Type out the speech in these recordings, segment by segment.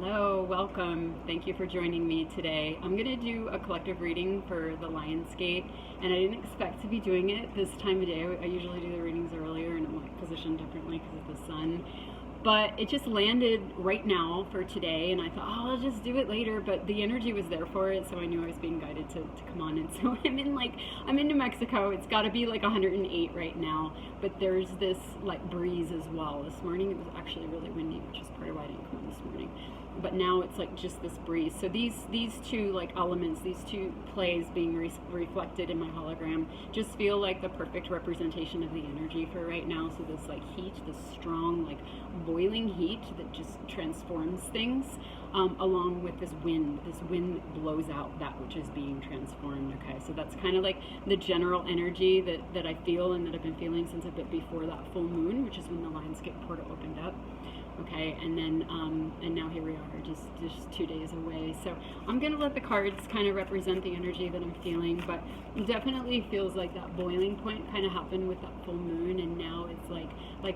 Hello, welcome. Thank you for joining me today. I'm going to do a collective reading for the Lion's Gate, and I didn't expect to be doing it this time of day. I usually do the readings earlier, and I'm like positioned differently because of the sun. But it just landed right now for today, and I thought, oh, I'll just do it later. But the energy was there for it, so I knew I was being guided to come on. And so I'm in New Mexico. It's got to be like 108 right now, but there's this like breeze as well. This morning it was actually really windy, which is part of why I didn't come on this morning. But now it's like just this breeze. So these two like elements, these two plays being reflected in my hologram just feel like the perfect representation of the energy for right now. So this like heat, this strong like boiling heat that just transforms things, along with this wind. This wind that blows out that which is being transformed. Okay, so that's kind of like the general energy that I feel and that I've been feeling since a bit before that full moon, which is when the Lionsgate portal opened up. Okay, and then and now here we are, just 2 days away. So I'm gonna let the cards kind of represent the energy that I'm feeling, but it definitely feels like that boiling point kind of happened with that full moon, and now it's like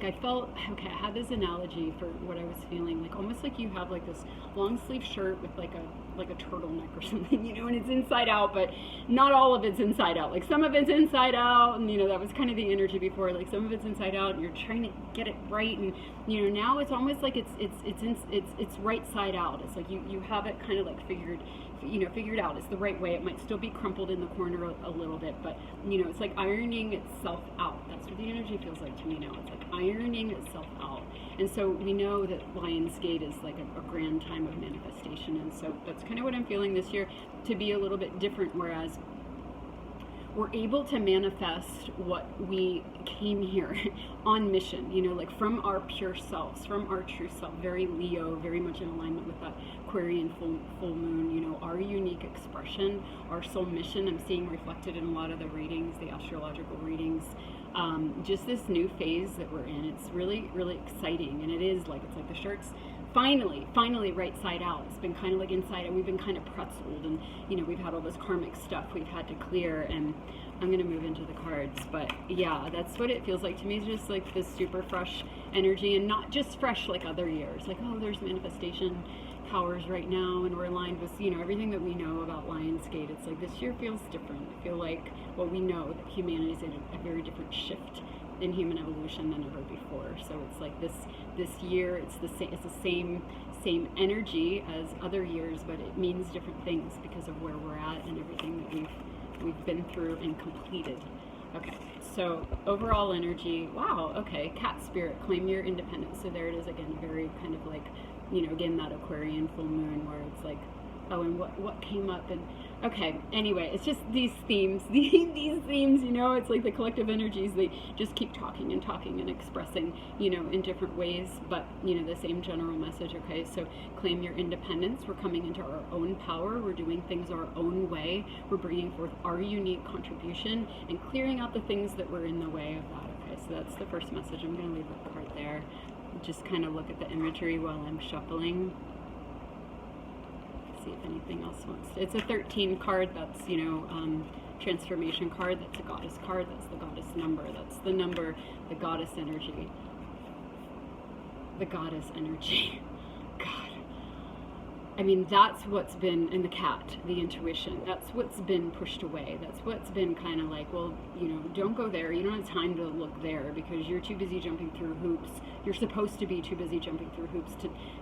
I felt, okay, I had this analogy for what I was feeling, like almost like you have like this long sleeve shirt with like a turtleneck or something, you know, and it's inside out, but not all of it's inside out. Like some of it's inside out, and you know, that was kind of the energy before, like some of it's inside out and you're trying to get it right, and you know, now it's almost like it's right side out. It's like you have it kind of like figured out. It's the right way. It might still be crumpled in the corner a little bit, but you know, it's like ironing itself out. That's what the energy feels like to me now. It's like ironing itself out. And so we know that Lionsgate is like a grand time of manifestation, and so that's kind of what I'm feeling this year, to be a little bit different, whereas we're able to manifest what we came here on mission, you know, like from our pure selves, from our true self, very Leo, very much in alignment with that Aquarian full moon, you know, our unique expression, our soul mission. I'm seeing reflected in a lot of the readings, the astrological readings, just this new phase that we're in. It's really, really exciting, and it's like the shirt's finally right side out. It's been kind of like inside, and we've been kind of pretzeled, and you know, we've had all this karmic stuff we've had to clear, and I'm gonna move into the cards. But yeah, that's what it feels like to me. It's just like this super fresh energy, and not just fresh like other years, like, oh, there's manifestation powers right now, and we're aligned with, you know, everything that we know about Lionsgate. It's like this year feels different. I feel like what we know, that humanity is in a very different shift in human evolution than ever before. So it's like this year, it's the same energy as other years, but it means different things because of where we're at and everything that we've been through and completed. Okay, so overall energy, wow, okay, cat spirit, claim your independence. So there it is again, very kind of like, you know, again, that Aquarian full moon where it's like, oh, and what came up, and okay, anyway, it's just these themes, these themes, you know, it's like the collective energies, they just keep talking and expressing, you know, in different ways, but, you know, the same general message. Okay, so claim your independence. We're coming into our own power. We're doing things our own way. We're bringing forth our unique contribution and clearing out the things that were in the way of that. Okay, so that's the first message. I'm going to leave that card there. Just kind of look at the imagery while I'm shuffling. See if anything else wants. It's a 13 card. That's, you know, transformation card. That's a goddess card. That's the goddess number. That's the number, the goddess energy. The goddess energy. God. I mean, that's what's been in the cat, the intuition. That's what's been pushed away. That's what's been kind of like, well, you know, don't go there. You don't have time to look there because you're too busy jumping through hoops. You're supposed to be too busy jumping through hoops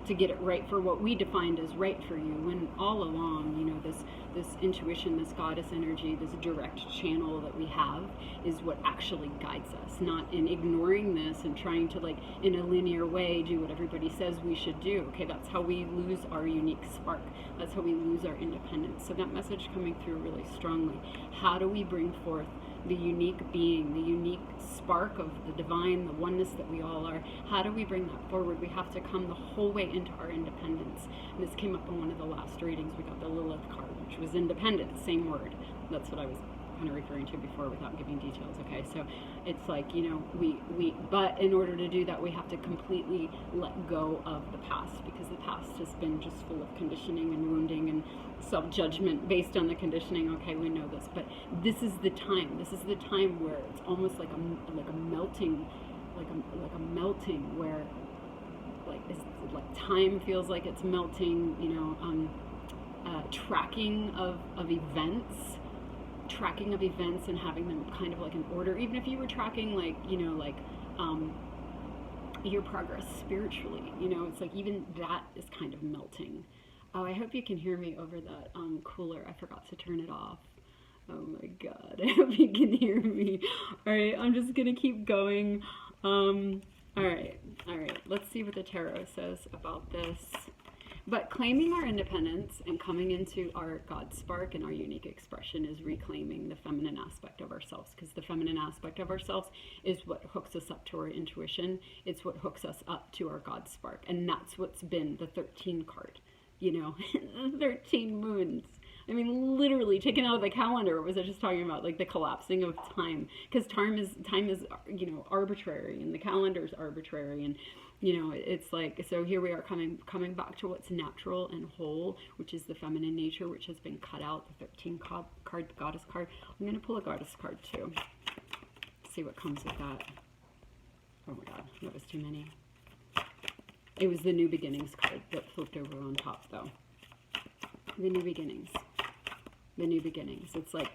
to get it right for what we defined as right for you. When all along, you know, this intuition, this goddess energy, this direct channel that we have is what actually guides us, not in ignoring this and trying to, like, in a linear way, do what everybody says we should do. Okay, that's how we lose our unique spark. That's how we lose our independence. So that message coming through really strongly. How do we bring forth the unique being, the unique spark of the divine, the oneness that we all are? How do we bring that forward? We have to come the whole way into our independence. And this came up in one of the last readings. We got the Lilith card, which was independence, same word. That's what I was kind of referring to before without giving details. Okay, so it's like, you know, but in order to do that, we have to completely let go of the past, because the past has been just full of conditioning and wounding and self-judgment based on the conditioning. Okay, we know this, but this is the time. This is the time where it's almost like a melting, like a melting, where time feels like it's melting, you know, tracking of events, and having them kind of like in order, even if you were tracking like, you know, like your progress spiritually, you know, it's like even that is kind of melting. Oh, I hope you can hear me over that cooler. I forgot to turn it off. Oh my God, I hope you can hear me. All right, I'm just gonna keep going. All right, let's see what the tarot says about this. But claiming our independence and coming into our God spark and our unique expression is reclaiming the feminine aspect of ourselves, because the feminine aspect of ourselves is what hooks us up to our intuition. It's what hooks us up to our God spark. And that's what's been the 13 card, you know, 13 moons. I mean, literally taken out of the calendar. What was I just talking about? Like the collapsing of time, because time is, you know, arbitrary, and the calendar is arbitrary, and you know, it's like, so here we are coming back to what's natural and whole, which is the feminine nature, which has been cut out. The 13 card, goddess card. I'm gonna pull a goddess card too. See what comes with that. Oh my God, that was too many. It was the new beginnings card that flipped over on top, though. The new beginnings. The new beginnings. It's like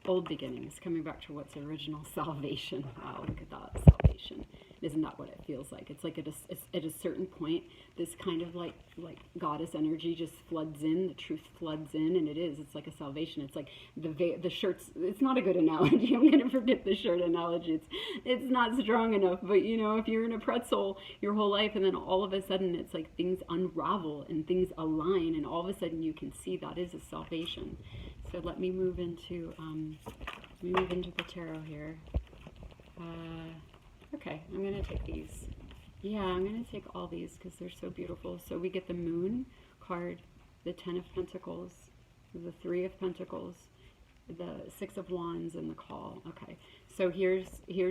old beginnings, coming back to what's original. Salvation. Wow, look at that. Salvation. Isn't that what it feels like? It's like at a certain point, this kind of like goddess energy just floods in, the truth floods in, and it is. It's like a salvation. It's like the shirts. It's not a good analogy. I'm going to forget the shirt analogy. It's not strong enough, but you know, if you're in a pretzel your whole life, and then all of a sudden it's like things unravel and things align, and all of a sudden you can see that is a salvation. So let me move into the tarot here. Okay, I'm going to take these. Yeah, I'm going to take all these because they're so beautiful. So we get the Moon card, the 10 of Pentacles, the 3 of Pentacles, the 6 of Wands, and the Call. Okay, so here's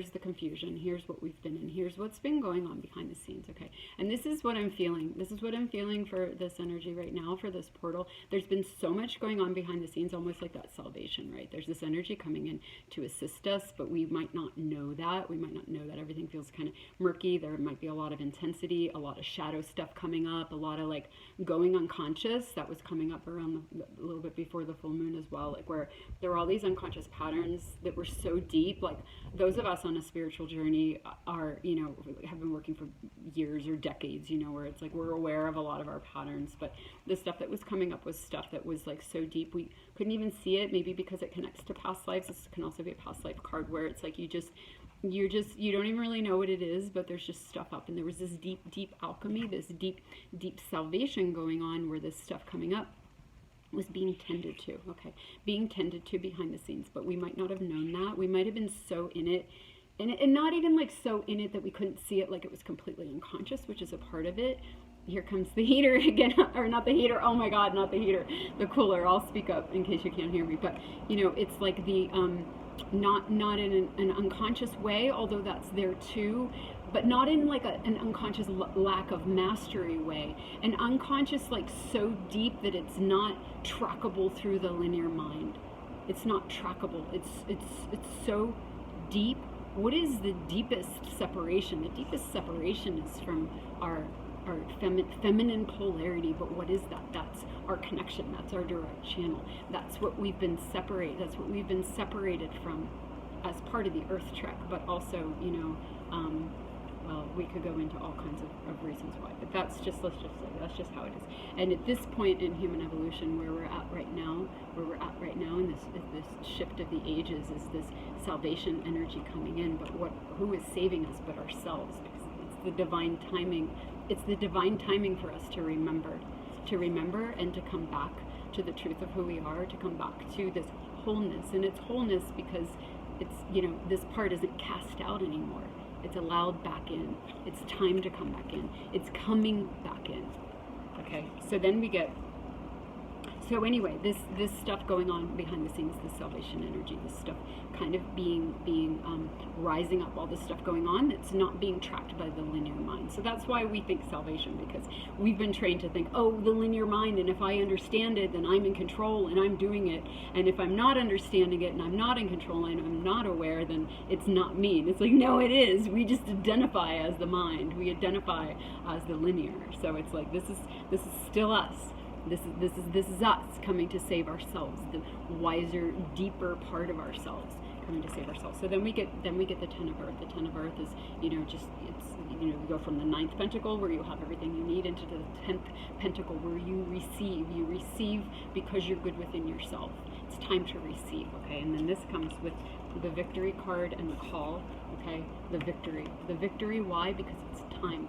the confusion. Here's what we've been in. Here's what's been going on behind the scenes. Okay, and this is what I'm feeling. This is what I'm feeling for this energy right now, for this portal. There's been so much going on behind the scenes, almost like that salvation, right? There's this energy coming in to assist us, but we might not know that. We might not know that. Everything feels kind of murky. There might be a lot of intensity, a lot of shadow stuff coming up, a lot of like going unconscious. That was coming up around a little bit before the full moon as well, like where there were all these unconscious patterns that were so deep. Like those of us on a spiritual journey are, you know, have been working for years or decades, you know, where it's like we're aware of a lot of our patterns, but the stuff that was coming up was stuff that was like so deep we couldn't even see it, maybe because it connects to past lives. This can also be a past life card where it's like you don't even really know what it is, but there's just stuff up, and there was this deep alchemy, this deep salvation going on, where this stuff coming up was being tended to, okay, being tended to behind the scenes, but we might not have known that. We might have been so in it, and not even like so in it that we couldn't see it, like it was completely unconscious, which is a part of it. Here comes the heater again, or not the heater, oh my God, not the heater, the cooler. I'll speak up in case you can't hear me, but you know, it's like the, not in an unconscious way, although that's there too, but not in like an unconscious lack of mastery way. An unconscious like so deep that it's not trackable through the linear mind. It's not trackable. It's so deep. What is the deepest separation? The deepest separation is from our feminine polarity, but what is that? That's our connection. That's our direct channel. That's what we've been separated. That's what we've been separated from as part of the Earth trek, but also, you know, well, we could go into all kinds of reasons why, but let's just say that's just how it is. And at this point in human evolution, where we're at right now, in this shift of the ages, is this salvation energy coming in. But who is saving us but ourselves? Because it's the divine timing. It's the divine timing for us to remember, and to come back to the truth of who we are, to come back to this wholeness. And it's wholeness because it's, you know, this part isn't cast out anymore. It's allowed back in. It's time to come back in. It's coming back in. Okay, so then we get So anyway, this stuff going on behind the scenes, this salvation energy, this stuff kind of being rising up, all this stuff going on that's not being tracked by the linear mind. So that's why we think salvation, because we've been trained to think, oh, the linear mind, and if I understand it, then I'm in control and I'm doing it. And if I'm not understanding it and I'm not in control and I'm not aware, then it's not me. And it's like, no, it is. We just identify as the mind. We identify as the linear. So it's like, this is still us. This is us coming to save ourselves, the wiser, deeper part of ourselves coming to save ourselves. So then we get the 10 of Earth. The 10 of Earth is, we go from the 9th pentacle where you have everything you need into the 10th pentacle where you receive. You receive because you're good within yourself. It's time to receive, okay? And then this comes with the victory card and the call, okay? The victory, why? Because it's time.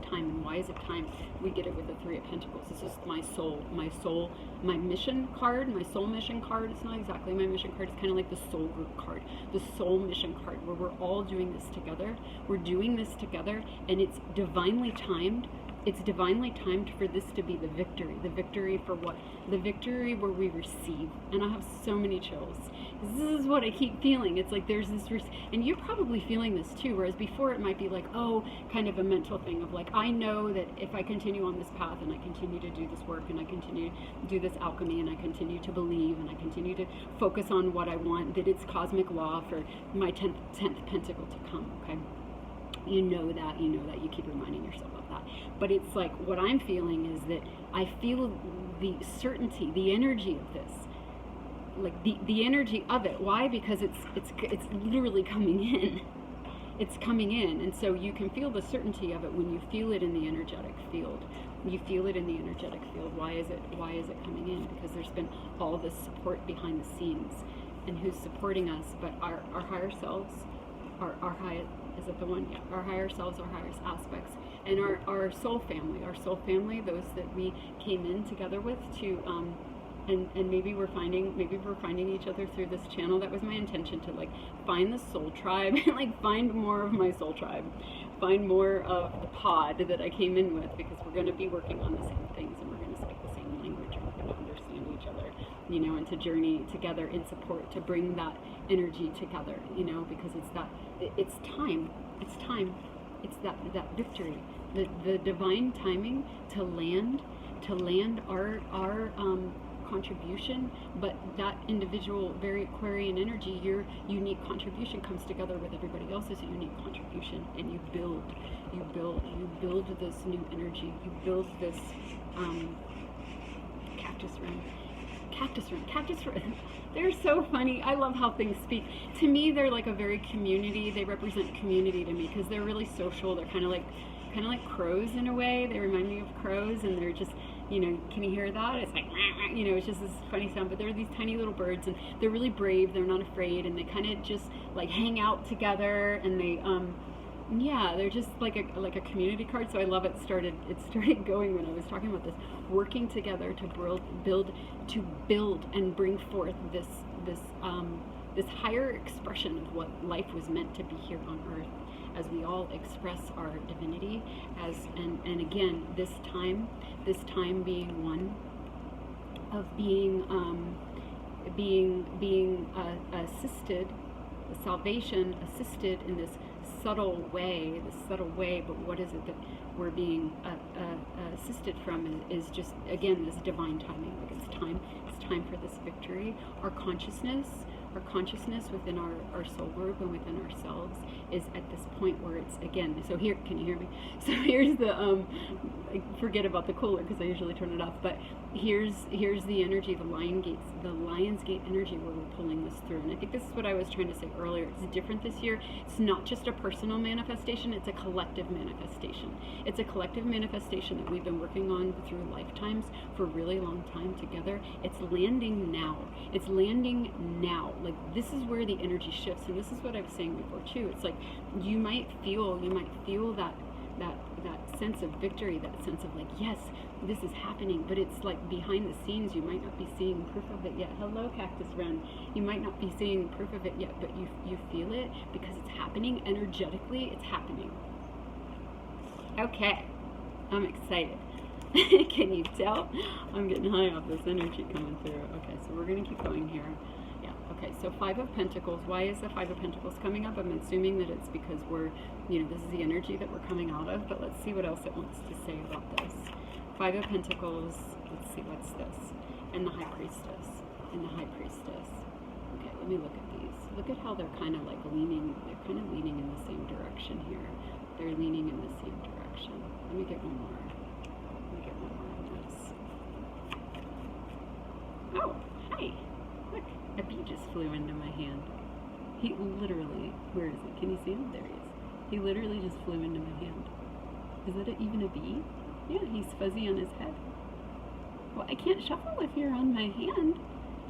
Time. And why is it time? We get it with the 3 of Pentacles. This is my soul, my mission card, my soul mission card. It's not exactly my mission card. It's kind of like the soul group card, the soul mission card, where we're all doing this together. We're doing this together, and it's divinely timed. It's divinely timed for this to be the victory. The victory for what? The victory where we receive. And I have so many chills. This is what I keep feeling. It's like there's this, and you're probably feeling this too, whereas before it might be like, oh, kind of a mental thing of like, I know that if I continue on this path and I continue to do this work and I continue to do this alchemy and I continue to believe and I continue to focus on what I want, that it's cosmic law for my 10th pentacle to come, okay? You know that, you keep reminding yourself of that. But it's like, what I'm feeling is that I feel the certainty, the energy of this, like the energy of it. Why? Because it's literally coming in. It's coming in, and so you can feel the certainty of it when you feel it in the energetic field. You feel it in the energetic field. Why is it coming in? Because there's been all this support behind the scenes, and who's supporting us? But our higher selves, our high. Is it the one? Yeah. Our higher selves, our highest aspects, and our soul family, those that we came in together with to, and maybe we're finding each other through this channel. That was my intention, to like find the soul tribe, and like find more of my soul tribe, find more of the pod that I came in with, because we're going to be working on the same things, and we're going to speak the same language, and we're going to understand each other, and to journey together in support, to bring that energy together, because it's time, it's that victory, the divine timing to land our contribution, but that individual, very Aquarian energy, your unique contribution comes together with everybody else's unique contribution, and you build this new energy, you build this cactus run. They're so funny. I love how things speak. To me, they're like a very community. They represent community to me because they're really social. They're kind of like crows in a way. They remind me of crows, and they're just, can you hear that? It's like, it's just this funny sound. But they're these tiny little birds, and they're really brave. They're not afraid, and they kind of just like hang out together, and they they're just like a community card. So I love it. It started going when I was talking about this, working together to build and bring forth this higher expression of what life was meant to be here on Earth, as we all express our divinity, and again, this time being one of being assisted, the salvation assisted in this subtle way, but what is it that we're being assisted from is just, again, this divine timing. Like it's time for this victory. Our consciousness within our soul group and within ourselves is at this point where it's, again, so here, can you hear me? So here's the, forget about the cooler because I usually turn it off, but here's the energy, the Lion's Gate energy where we're pulling this through. And I think this is what I was trying to say earlier. It's different this year. It's not just a personal manifestation, it's a collective manifestation. It's a collective manifestation that we've been working on through lifetimes for a really long time together. It's landing now. It's landing now. Like, this is where the energy shifts, and this is what I was saying before too. It's like you might feel that sense of victory, that sense of like, yes, this is happening, but it's like behind the scenes. You might not be seeing proof of it yet. Hello, Cactus Run. You might not be seeing proof of it yet, but you feel it because it's happening energetically. It's happening. Okay, I'm excited. Can you tell? I'm getting high off this energy coming through. Okay, so we're going to keep going here. Yeah, okay, so Five of Pentacles. Why is the Five of Pentacles coming up? I'm assuming that it's because we're, this is the energy that we're coming out of, but let's see what else it wants to say about this. Five of Pentacles. Let's see, what's this? And the High Priestess. And the High Priestess. Okay, let me look at these. Look at how they're kind of like leaning. They're kind of leaning in the same direction here. They're leaning in the same direction. Let me get one more. Oh, hi. Look, a bee just flew into my hand. He literally, where is it? Can you see him? There he is. He literally just flew into my hand. Is that even a bee? Yeah, he's fuzzy on his head. Well, I can't shuffle if you're on my hand.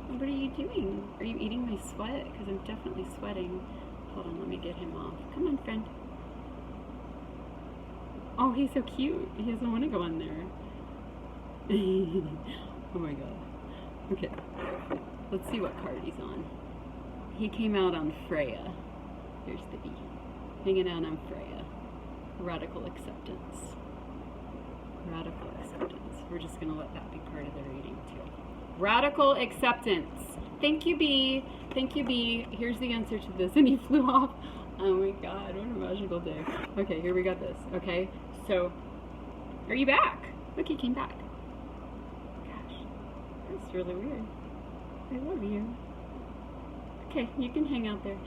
What are you doing? Are you eating my sweat? Because I'm definitely sweating. Hold on, let me get him off. Come on, friend. Oh, he's so cute. He doesn't want to go on there. Oh my god. Okay, let's see what card he's on. He came out on Freya. Here's the bee. Hanging out on Freya. Radical acceptance. Radical acceptance. We're just going to let that be part of the reading too. Radical acceptance. Thank you, bee. Thank you, bee. Here's the answer to this. And he flew off. Oh my god, what a magical day. Okay, here we got this. Okay, so, are you back? Look, he came back. That's really weird. I love you. Okay, you can hang out there.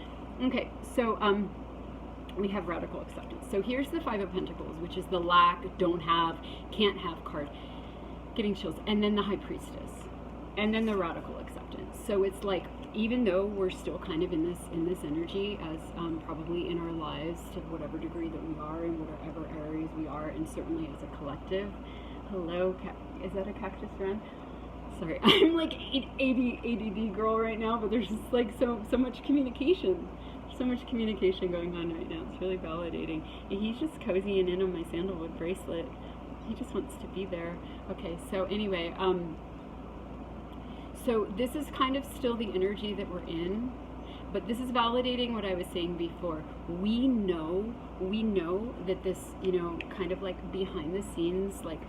Okay, so we have radical acceptance. So here's the Five of Pentacles, which is the lack, don't have, can't have card. Getting chills. And then the High Priestess. And then the radical acceptance. So it's like, even though we're still kind of in this energy as probably in our lives to whatever degree that we are in whatever areas we are, and certainly as a collective. Hello, is that a cactus friend? Sorry, I'm like ADD girl right now, but there's just like so much communication. There's so much communication going on right now. It's really validating. And he's just cozying in on my sandalwood bracelet. He just wants to be there. Okay, so anyway, so this is kind of still the energy that we're in, but this is validating what I was saying before. We know that this, kind of like behind the scenes, like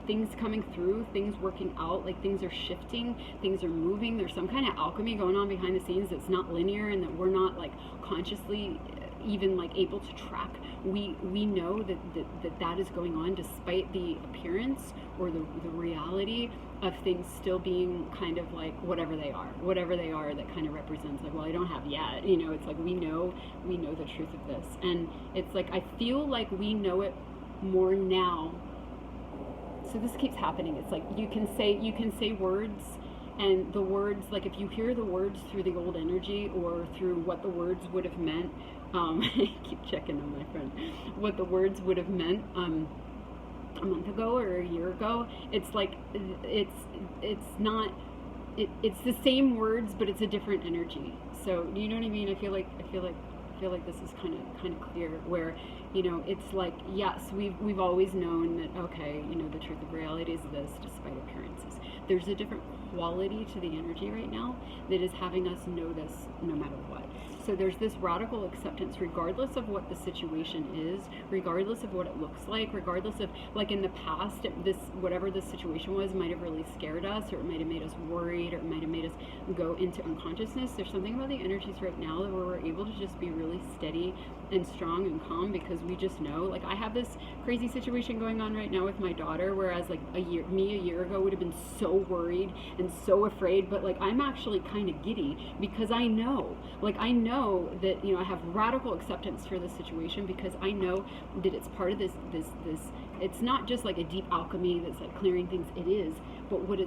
things coming through, things working out, like things are shifting, things are moving. There's some kind of alchemy going on behind the scenes that's not linear and that we're not like consciously even like able to track. We know that is going on despite the appearance or the reality of things still being kind of like whatever they are that kind of represents like, well, I don't have yet, it's like we know the truth of this. And it's like I feel like we know it more now. So this keeps happening. It's like you can say words, and the words, like if you hear the words through the old energy or through what the words would have meant, I keep checking on my friend, what the words would have meant a month ago or a year ago, it's like it's not, it's the same words, but it's a different energy. So do you know what I mean? I feel like this is kind of clear, where it's like, yes, we've always known that, okay, the truth of reality is this, despite appearances. There's a different quality to the energy right now that is having us know this no matter what. So there's this radical acceptance, regardless of what the situation is, regardless of what it looks like, regardless of, like in the past, whatever this situation was might have really scared us, or it might have made us worried, or it might have made us go into unconsciousness. There's something about the energies right now where we're able to just be really steady and strong and calm, because we just know, like I have this crazy situation going on right now with my daughter, whereas like a year ago would have been so worried and so afraid, but like I'm actually kind of giddy because I know that I have radical acceptance for this situation, because I know that it's part of this it's not just like a deep alchemy that's like clearing things. It is, but what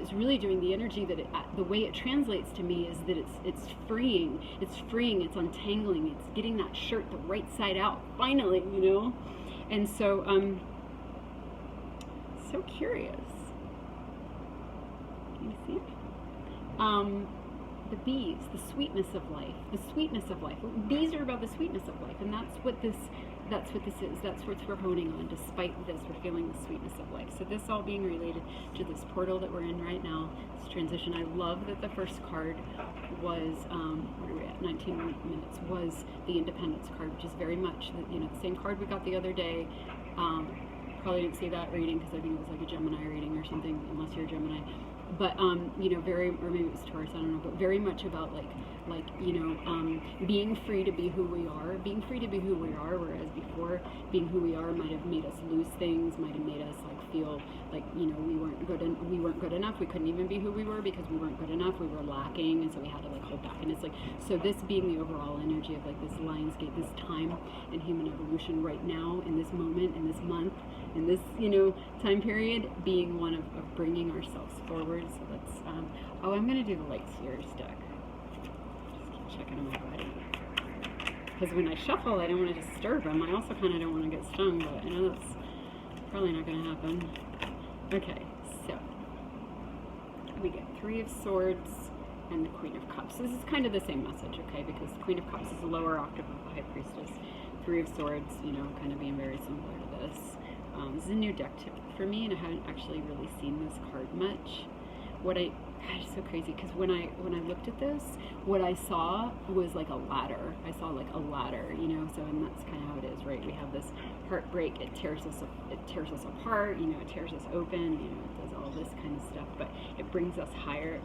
it's really doing, the energy that the way it translates to me is that it's freeing, it's untangling, it's getting that shirt the right side out finally, and so so curious. Can you see it? The bees, the sweetness of life, Bees are about the sweetness of life, and that's what this is. That's what we're honing on. Despite this, we're feeling the sweetness of life. So this all being related to this portal that we're in right now, this transition. I love that the first card was, where are we at? 19 minutes, was the Independence card, which is very much the same card we got the other day. Probably didn't see that reading because I think it was like a Gemini reading or something, unless you're a Gemini. But you know, very, or maybe it was Taurus, I don't know, but very much about like you know, being free to be who we are, whereas before being who we are might have made us lose things, might have made us like feel like, you know, we weren't good enough, we couldn't even be who we were because we weren't good enough, we were lacking, and so we had to like hold back. And it's like, so this being the overall energy of like this Lionsgate, this time in human evolution right now, in this moment, in this month, in this, you know, time period, being one of bringing ourselves forward. So let's, oh, I'm going to do the Light Seers deck. Just keep checking on my body. Because when I shuffle, I don't want to disturb them. I also kind of don't want to get stung, but I know that's probably not going to happen. Okay, so we get Three of Swords and the Queen of Cups. This is kind of the same message, okay, because the Queen of Cups is a lower octave of the High Priestess. Three of Swords, you know, kind of being very similar to this. This is a new deck tip for me, and I haven't actually really seen this card much. It's so crazy, because when I looked at this, what I saw was like a ladder. I saw like a ladder, you know, so, and that's kind of how it is, right? We have this heartbreak, it tears us apart, you know, it tears us open, you know, it does all this kind of stuff, but it brings us higher,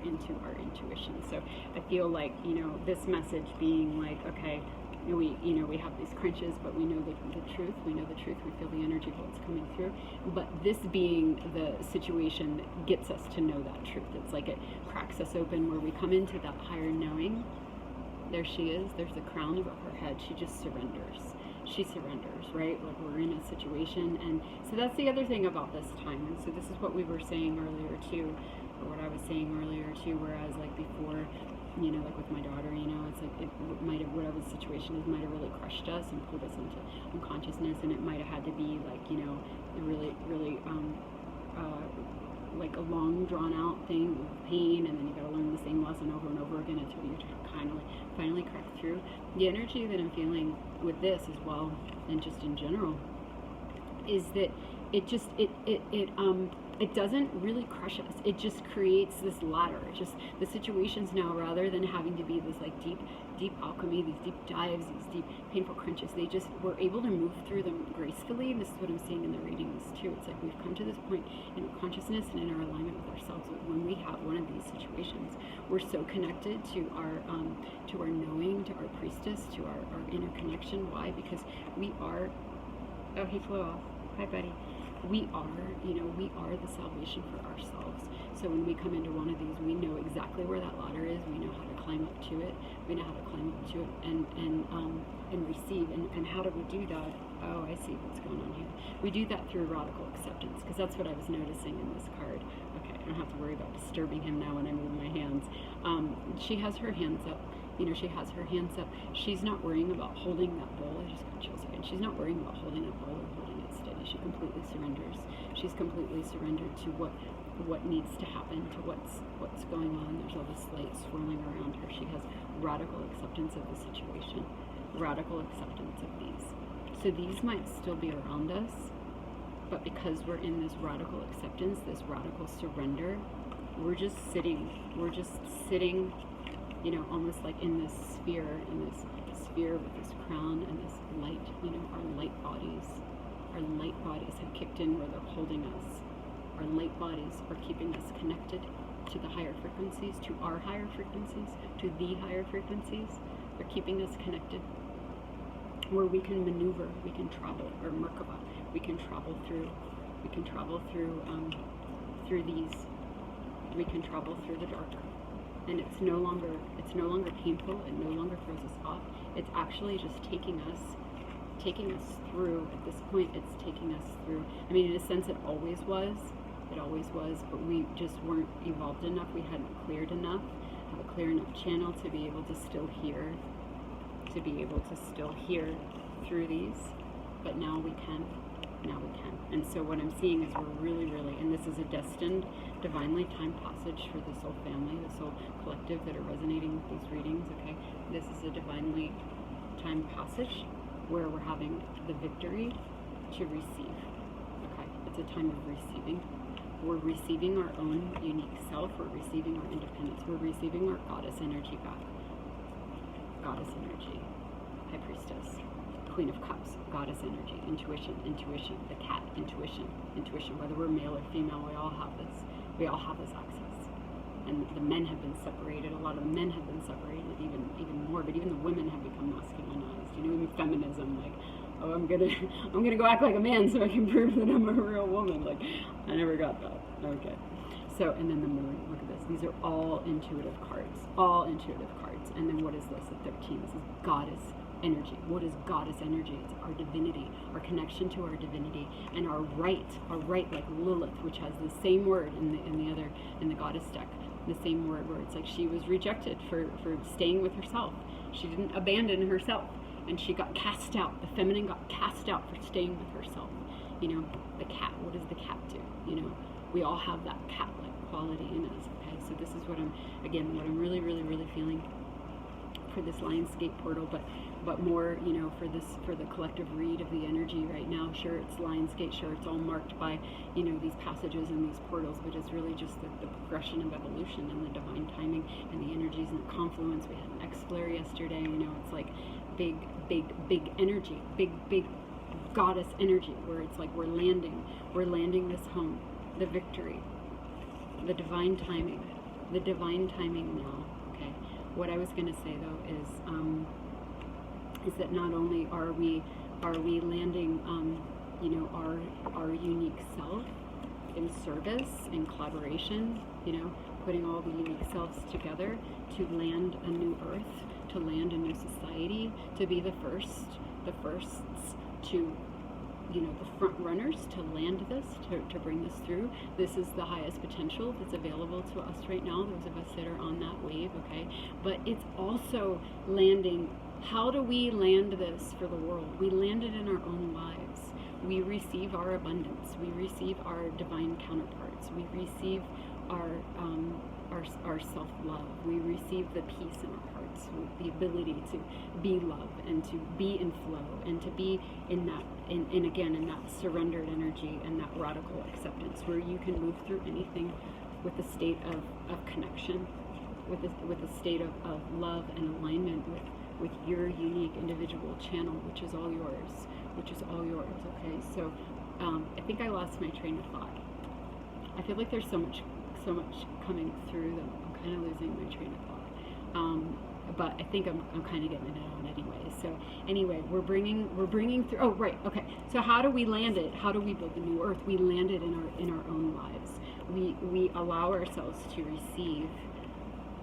into our intuition. So I feel like, you know, this message being like, okay, we have these crunches, but we know the truth. We know the truth. We feel the energy of what's coming through. But this being the situation that gets us to know that truth. It's like it cracks us open where we come into that higher knowing. There she is. There's the crown above her head. She just surrenders. She surrenders, right? Like we're in a situation. And so that's the other thing about this time. And so this is what we were saying earlier too, or what I was saying earlier too, whereas like before, you know, like with my daughter, you know, it's like it might have, whatever the situation is, might have really crushed us and pulled us into unconsciousness, and it might have had to be like, you know, really like a long drawn out thing with pain, and then you got to learn the same lesson over and over again until you kind of finally crack through. The energy that I'm feeling with this as well, and just in general, is that it just it doesn't really crush us. It just creates this ladder. It just, the situations now, rather than having to be this like deep alchemy, these deep dives, these deep painful crunches, we're able to move through them gracefully. And this is what I'm seeing in the readings too. It's like we've come to this point in our consciousness and in our alignment with ourselves. When we have one of these situations, we're so connected to our knowing, to our priestess, to our inner connection. Why? Because we are, oh, he flew off. Hi, buddy. We are the salvation for ourselves. So when we come into one of these, we know exactly where that ladder is. We know how to climb up to it. We know how to climb up to it and receive. And how do we do that? Oh, I see what's going on here. We do that through radical acceptance, because that's what I was noticing in this card. Okay, I don't have to worry about disturbing him now when I move my hands. She has her hands up. You know, she has her hands up. She's not worrying about holding that bowl. I just got chills again. She's not worrying about holding that bowl or holding it steady. She completely surrenders. She's completely surrendered to what needs to happen, to what's going on. There's all this light swirling around her. She has radical acceptance of the situation, radical acceptance of these. So these might still be around us, but because we're in this radical acceptance, this radical surrender, we're just sitting, you know, almost like in this sphere with this crown and this light. You know, our light bodies have kicked in where they're holding us. Our light bodies are keeping us connected to the higher frequencies, to our higher frequencies, to the higher frequencies. They're keeping us connected where we can maneuver, we can travel, or Merkaba, we can travel through these, we can travel through the dark. And it's no longer painful, it no longer throws us off. It's actually just taking us through. At this point, it's taking us through. I mean, in a sense, it always was, but we just weren't evolved enough, we hadn't cleared enough, have a clear enough channel to be able to still hear, through these. But now we can. And so what I'm seeing is we're really, and this is a destined, divinely timed passage for this whole family, this whole collective that are resonating with these readings, okay? This is a divinely timed passage where we're having the victory to receive, okay? It's a time of receiving. We're receiving our own unique self. We're receiving our independence. We're receiving our goddess energy back. Goddess energy. High Priestess. Queen of Cups, goddess energy, intuition, the cat, intuition, whether we're male or female, we all have this. We all have this access. And the men have been separated. A lot of the men have been separated even more, but even the women have become masculinized. Even feminism, like, oh, I'm gonna go act like a man so I can prove that I'm a real woman. Like, I never got that. Okay. So, and then the moon, look at this. These are all intuitive cards. And then what is this at 13? This is goddess energy. What is goddess energy? It's our divinity, our connection to our divinity, and our right, like Lilith, which has the same word in the goddess deck, the same word where it's like she was rejected for staying with herself. She didn't abandon herself, and she got cast out. The feminine got cast out for staying with herself. The cat. What does the cat do? We all have that cat-like quality in us. Okay, so this is what I'm really, really, really feeling for this Lionsgate portal, but more, for the collective read of the energy right now. Sure, it's Lionsgate, sure, it's all marked by, these passages and these portals, but it's really just the progression of evolution and the divine timing and the energies and the confluence. We had an X-flare yesterday, it's like big energy, big goddess energy, where it's like we're landing this home, the victory, the divine timing now. Okay, what I was going to say though is that not only are we landing our unique self in service, in collaboration, putting all the unique selves together to land a new earth, to land a new society, to be the firsts to, the front runners to land this, to bring this through. This is the highest potential that's available to us right now, those of us that are on that wave, okay? But it's also landing, how do we land this for the world? We land it in our own lives. We receive our abundance. We receive our divine counterparts. We receive our self-love. We receive the peace in our hearts, the ability to be love and to be in flow and to be in that, in that surrendered energy and that radical acceptance, where you can move through anything with a state of connection, with a state of love and alignment with your unique individual channel, which is all yours. Okay, so I think I lost my train of thought. I feel like there's so much coming through that I'm kind of losing my train of thought. But I think I'm kind of getting it out anyway. So anyway, we're bringing through. Oh, right. Okay. So how do we land it? How do we build the new earth? We land it in our own lives. We allow ourselves to receive.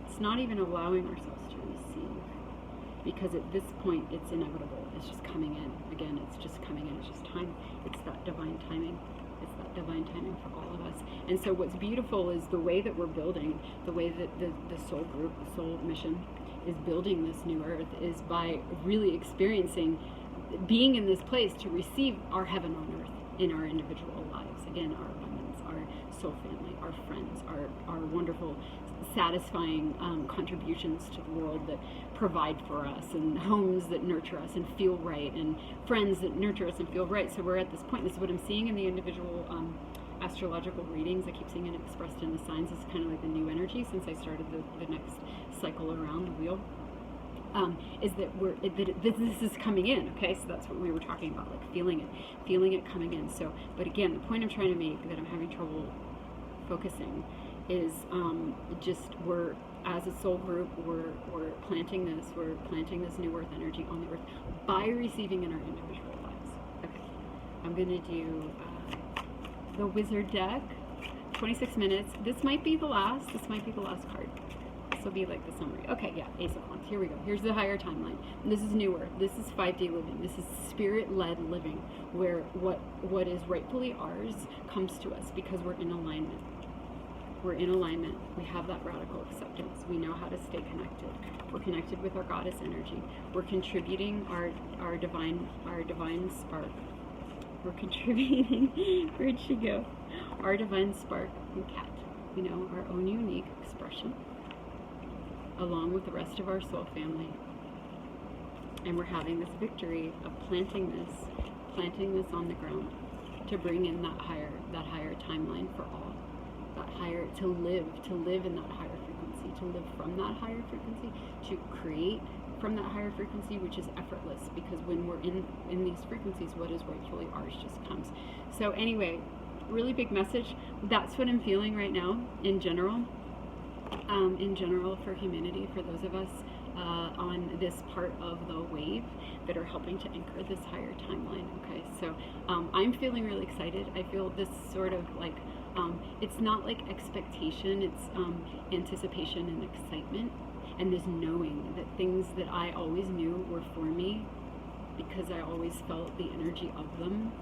It's not even allowing ourselves to receive, because at this point it's inevitable. It's just coming in. Again, it's just coming in. It's just time. It's that divine timing. It's that divine timing for all of us. And so what's beautiful is the way that we're building, the way that the soul group, the soul mission is building this new earth, is by really experiencing being in this place to receive our heaven on earth in our individual lives. Again, our abundance, our soul family, our friends, our wonderful, satisfying contributions to the world that provide for us, and homes that nurture us and feel right, and friends that nurture us and feel right. So we're at this point. This is what I'm seeing in the individual astrological readings. I keep seeing it expressed in the signs. It's kind of like the new energy since I started the next cycle around the wheel. Is that this is coming in, okay? So that's what we were talking about, like feeling it coming in. So, but again, the point I'm trying to make, that I'm having trouble focusing, is we're, as a soul group, we're planting this new earth energy on the earth by receiving in our individual lives. Okay, I'm gonna do the wizard deck, 26 minutes. This might be the last card. This will be like the summary. Okay, yeah, Ace of Wands. Here we go. Here's the higher timeline. This is new earth. This is 5D living. This is spirit-led living, where what is rightfully ours comes to us because we're in alignment. We're in alignment. We have that radical acceptance. We know how to stay connected. We're connected with our goddess energy. We're contributing our divine spark. We're contributing, where'd she go? Our divine spark and cat. Our own unique expression, along with the rest of our soul family. And we're having this victory of planting this on the ground to bring in that higher timeline for all. That higher, to live in that higher frequency, to live from that higher frequency, to create from that higher frequency, which is effortless, because when we're in these frequencies, what is rightfully ours just comes. So anyway, really big message. That's what I'm feeling right now in general for humanity, for those of us on this part of the wave that are helping to anchor this higher timeline. Okay, so I'm feeling really excited. I feel this sort of like, it's not like expectation, it's anticipation and excitement, and this knowing that things that I always knew were for me, because I always felt the energy of them.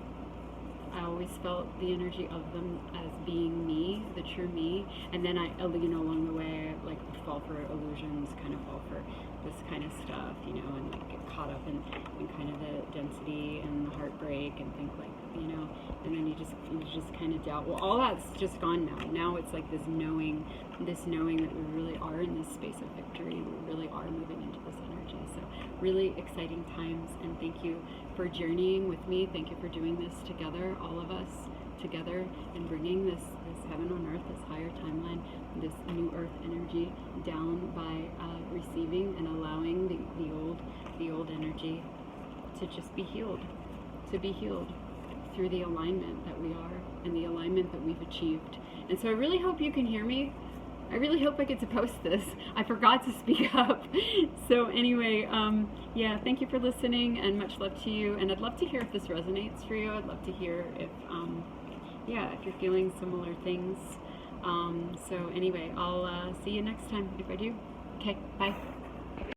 I always felt the energy of them as being me, the true me, and then I, along the way, I like fall for illusions, kind of fall for this kind of stuff, and like get caught up in kind of the density and the heartbreak, and think like, and then you just kind of doubt. Well, all that's just gone now. Now it's like this knowing that we really are in this space of victory. We really are moving into this energy. So really exciting times, and thank you for journeying with me. Thank you for doing this together, all of us together, and bringing this heaven on earth, this higher timeline, this new earth energy down by receiving and allowing the old energy to just be healed, through the alignment that we are and the alignment that we've achieved. And so I really hope you can hear me. I really hope I get to post this. I forgot to speak up. So anyway, yeah, thank you for listening, and much love to you. And I'd love to hear if this resonates for you. I'd love to hear if, if you're feeling similar things. So anyway, I'll see you next time if I do. Okay, bye.